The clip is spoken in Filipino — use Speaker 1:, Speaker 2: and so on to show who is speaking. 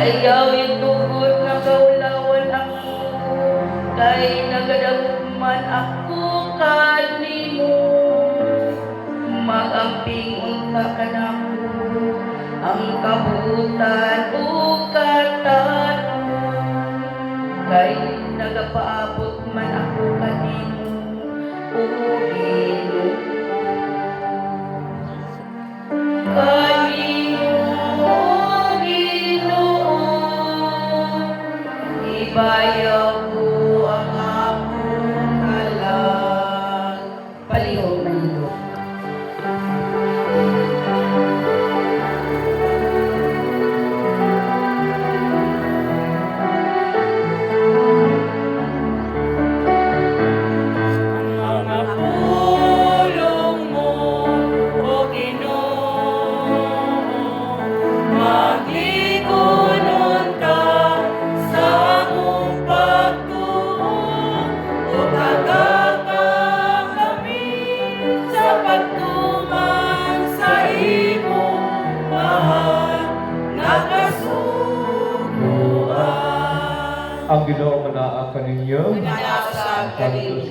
Speaker 1: Ayaw yung tugot na kaulawan ako, kay nagadagman ako kanimo. Magamping unta ka nako, ang kabutan o katanong, kay nagapaabot man ako kanimo, o Ginoo. Ibayaw ko ang akong kalag. Palihog na ito. Ang pulong mo, O Ginoo, magligunon ka sa akong pagtuo, ug agapang kami sa pagtuman sa imong mahal nga kasuguan.
Speaker 2: Ang Ginoo manaa kaninyo.
Speaker 1: Pinalasan ka
Speaker 2: Santos